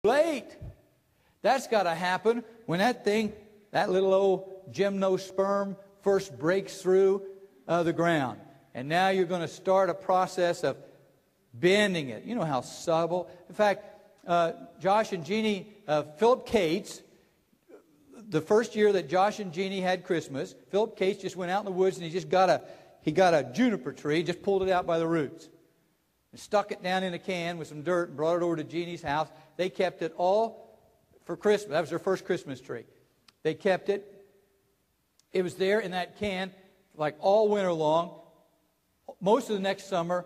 late. That's got to happen when that little old gymnosperm first breaks through the ground. And now you're going to start a process of bending it. You know how subtle. In fact, Josh and Jeannie, Philip Cates, the first year that Josh and Jeannie had Christmas, Philip Cates just went out in the woods and he got a juniper tree, just pulled it out by the roots, and stuck it down in a can with some dirt and brought it over to Jeannie's house. They kept it all for Christmas. That was their first Christmas tree. They kept it. It was there in that can like all winter long, most of the next summer.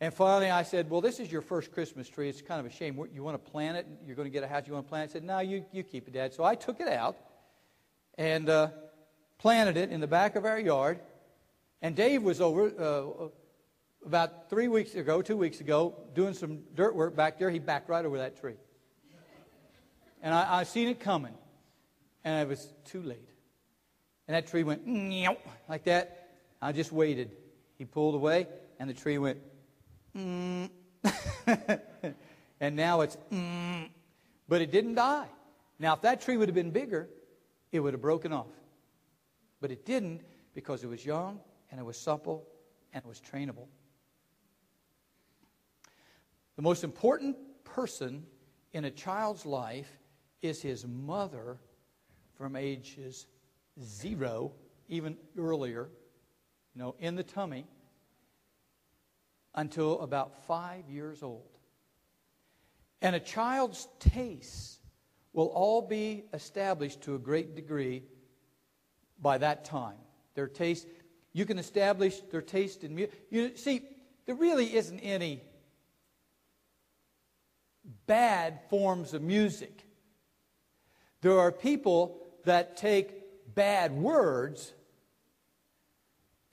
And finally I said, well, this is your first Christmas tree. It's kind of a shame. You want to plant it? You're going to get a house. You want to plant it? I said, no, you keep it, Dad. So I took it out and planted it in the back of our yard. And Dave was over about 2 weeks ago, doing some dirt work back there. He backed right over that tree. And I seen it coming. And it was too late. And that tree went like that. I just waited. He pulled away, and the tree went and now it's but it didn't die. Now, if that tree would have been bigger, it would have broken off. But it didn't, because it was young, and it was supple, and it was trainable. The most important person in a child's life is his mother from ages 0, even earlier, in the tummy, until about 5 years old. And a child's tastes will all be established to a great degree by that time. Their taste, you can establish their taste in music. You see, there really isn't any bad forms of music. There are people that take bad words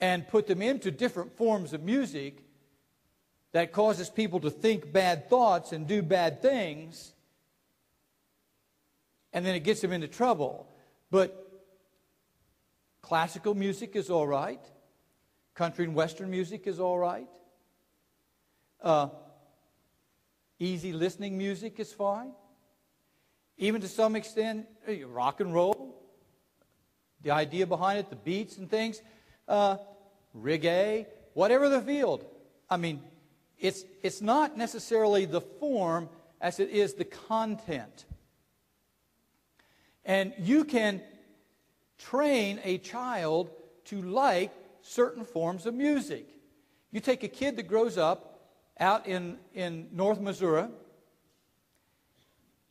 and put them into different forms of music that causes people to think bad thoughts and do bad things, and then it gets them into trouble. But classical music is all right. Country and Western music is all right. Easy listening music is fine. Even to some extent, rock and roll, the idea behind it, the beats and things, reggae, whatever the field. I mean, it's not necessarily the form as it is the content. And you can train a child to like certain forms of music. You take a kid that grows up out in North Missouri,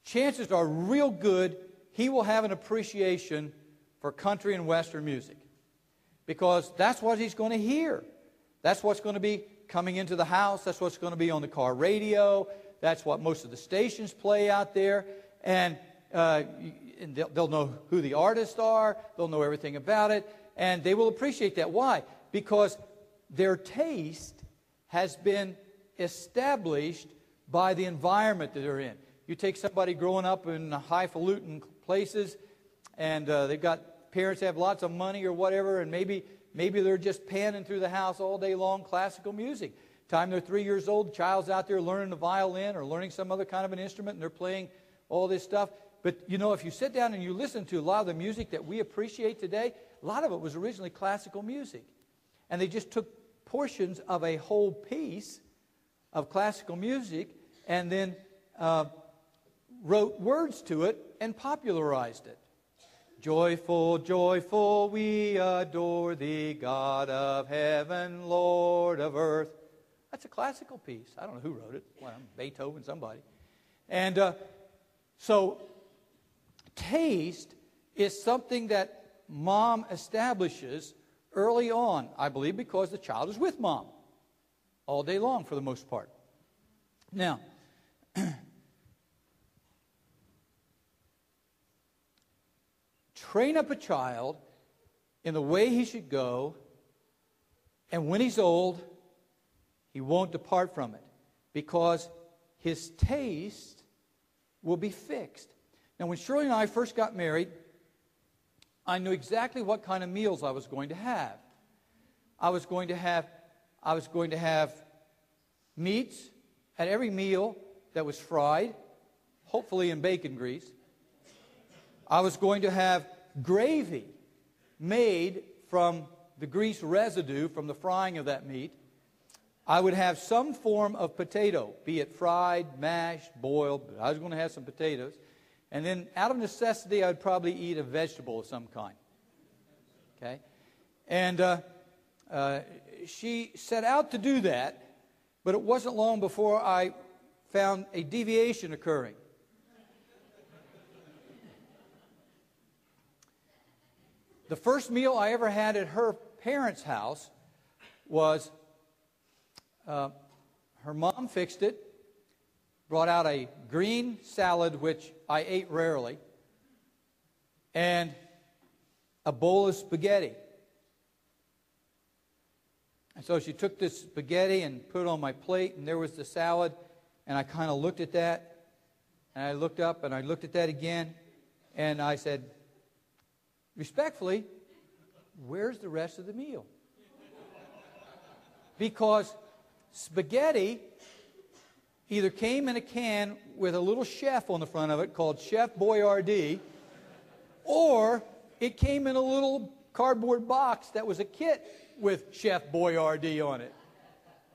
chances are real good he will have an appreciation for country and Western music, because that's what he's going to hear. That's what's going to be coming into the house. That's what's going to be on the car radio. That's what most of the stations play out there. And they'll know who the artists are. They'll know everything about it. And they will appreciate that. Why? Because their taste has been established by the environment that they're in. You take somebody growing up in highfalutin places, and they've got parents have lots of money or whatever, and maybe they're just panning through the house all day long classical music. Time they're 3 years old, the child's out there learning the violin or learning some other kind of an instrument, and they're playing all this stuff. But, if you sit down and you listen to a lot of the music that we appreciate today, a lot of it was originally classical music. And they just took portions of a whole piece of classical music and then wrote words to it and popularized it. Joyful, joyful, we adore thee, God of heaven, Lord of earth. That's a classical piece. I don't know who wrote it. Well, Beethoven, somebody. And so taste is something that mom establishes early on, I believe, because the child is with mom all day long for the most part. Now, train up a child in the way he should go, and when he's old, he won't depart from it, because his taste will be fixed. Now, when Shirley and I first got married, I knew exactly what kind of meals I was going to have. I was going to have meats at every meal that was fried hopefully in bacon grease. I was going to have gravy made from the grease residue from the frying of that meat. I would have some form of potato, be it fried, mashed, boiled, but I was going to have some potatoes. And then out of necessity, I would probably eat a vegetable of some kind. Okay? And she set out to do that, but it wasn't long before I found a deviation occurring. The first meal I ever had at her parents' house was her mom fixed it, brought out a green salad, which I ate rarely, and a bowl of spaghetti. And so she took this spaghetti and put it on my plate, and there was the salad, and I kind of looked at that, and I looked up, and I looked at that again, and I said, respectfully, where's the rest of the meal? Because spaghetti either came in a can with a little chef on the front of it called Chef Boyardee, or it came in a little cardboard box that was a kit with Chef Boyardee on it.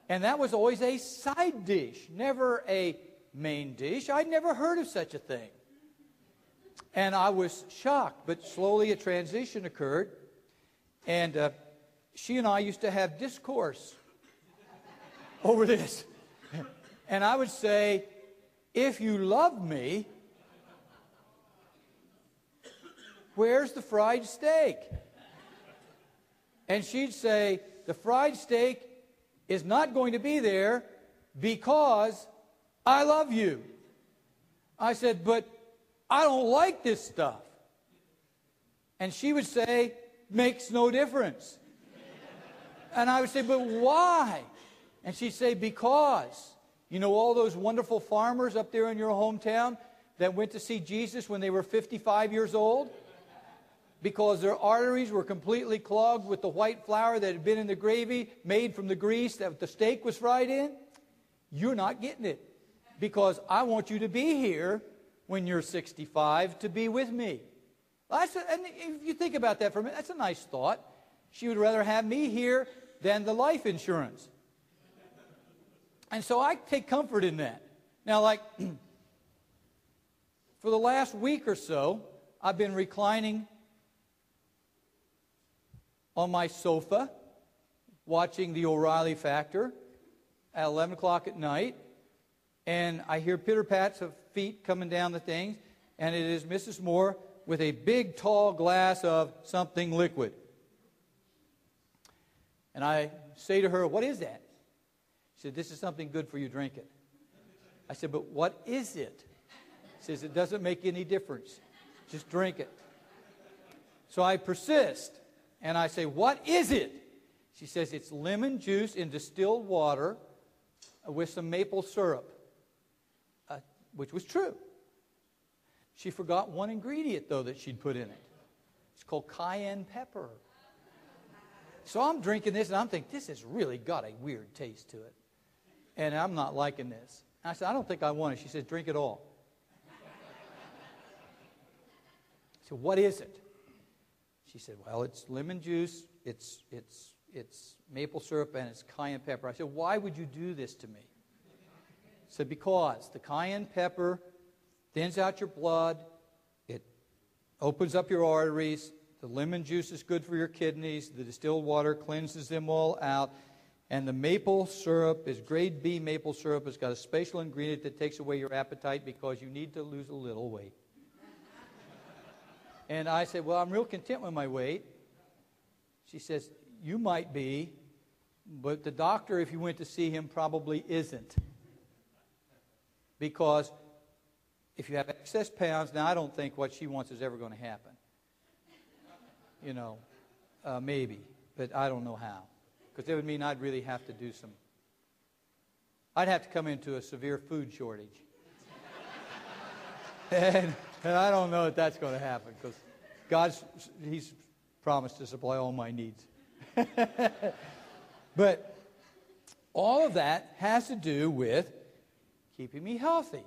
And that was always a side dish, never a main dish. I'd never heard of such a thing. And I was shocked, but slowly a transition occurred. And she and I used to have discourse over this. And I would say, if you love me, where's the fried steak? And she'd say, the fried steak is not going to be there because I love you. I said, but I don't like this stuff. And she would say, makes no difference. And I would say, but why? And she'd say, because. You know all those wonderful farmers up there in your hometown that went to see Jesus when they were 55 years old? Because their arteries were completely clogged with the white flour that had been in the gravy made from the grease that the steak was fried in? You're not getting it. Because I want you to be here when you're 65 to be with me. And if you think about that for a minute, that's a nice thought. She would rather have me here than the life insurance. And so I take comfort in that. Now, like, for the last week or so, I've been reclining on my sofa, watching the O'Reilly Factor at 11 o'clock at night, and I hear pitter-pats of feet coming down the things, and it is Mrs. Moore with a big, tall glass of something liquid. And I say to her, what is that? She said, this is something good for you, drink it. I said, but what is it? She says, it doesn't make any difference. Just drink it. So I persist, and I say, what is it? She says, it's lemon juice in distilled water with some maple syrup, which was true. She forgot one ingredient, though, that she'd put in it. It's called cayenne pepper. So I'm drinking this, and I'm thinking, this has really got a weird taste to it. And I'm not liking this. And I said, I don't think I want it. She said, drink it all. I said, what is it? She said, well, it's lemon juice, it's maple syrup, and it's cayenne pepper. I said, why would you do this to me? She said, because the cayenne pepper thins out your blood, it opens up your arteries, the lemon juice is good for your kidneys, the distilled water cleanses them all out, and the maple syrup is grade B maple syrup. It's got a special ingredient that takes away your appetite because you need to lose a little weight. And I said, well, I'm real content with my weight. She says, you might be, but the doctor, if you went to see him, probably isn't. Because if you have excess pounds, now I don't think what she wants is ever going to happen. You know, maybe, but I don't know how. Because that would mean I'd really have to do I'd have to come into a severe food shortage. and I don't know if that's going to happen, because He's promised to supply all my needs. But all of that has to do with keeping me healthy.